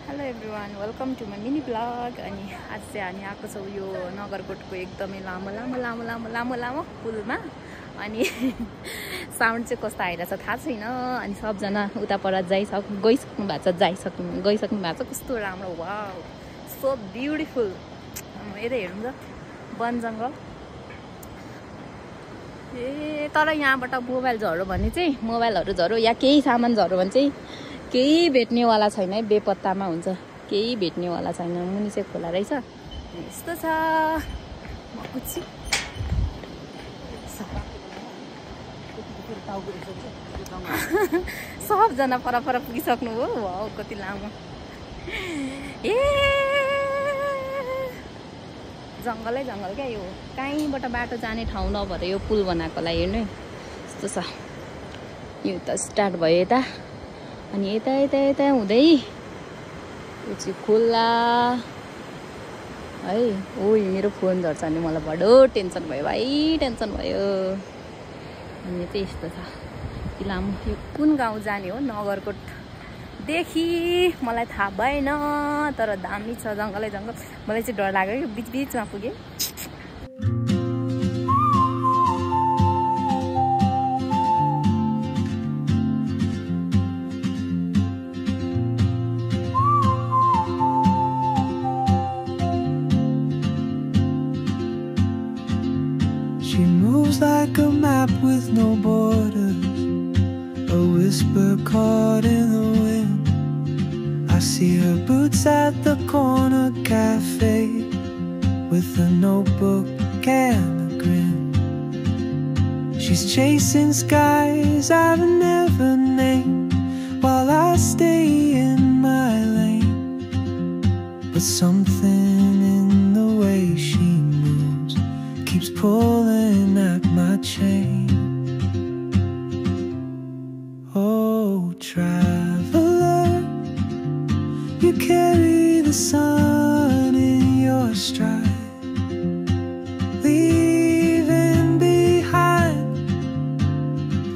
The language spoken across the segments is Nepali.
Hello everyone welcome to my mini blog. अनि आज चाहिँ हामी आएको छौँ यो नगरकोटको एकदमै लामो लामो लामो लामो लामो लामो पुलमा। अनि साउन्ड चाहिँ कस्तो आइरहेछ थाहा छैन। अनि सबजना उता पर गइसक्नु भएको छ। कस्तो राम्रो, वाउ सो ब्युटिफुल। यता हेरौँ त वन जङ्गल। ए तर यहाँबाट मोबाइल झऱ्यो भने चाहिँ मोबाइलहरू झऱ्यो या केही सामान झऱ्यो भने चाहिँ केही भेट्नेवाला छैन है, बेपत्तामा हुन्छ, केही भेट्नेवाला छैन। मुनि चाहिँ खोला रहेछ, यस्तो छ। सबजना पर पुगिसक्नु हो। वाउ कति लामो। ए जङ्गलै जङ्गल क्या यो, कहीँबाट बाटो जाने ठाउँ नभएर यो पुल बनाएकोलाई हेर्नु है, यस्तो छ। यो त स्टार्ट भयो यता, अनि यता यता यता हुँदै यो चाहिँ खोला है। ओ मेरो फोन झर्छ भने मलाई बडो टेन्सन भयो भाइ, टेन्सन भयो। अनि चाहिँ यस्तो छ कि लामो। यो कुन गाउँ जाने हो नगरकोटदेखि मलाई थाहा भएन, तर दामी छ, जङ्गलै जङ्गल। मलाई चाहिँ डर लाग्यो कि बिचमा पुगेँ। She moves like a map with no borders, a whisper caught in the wind. I see her boots at the corner cafe with a notebook and a grin. She's chasing skies I've never named while I stay in my lane. But something in the way she moves keeps pulling at my chain. Oh, traveler, you carry the sun in your stride, leaving behind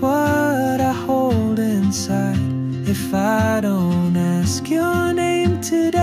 what I hold inside. If I don't ask your name today,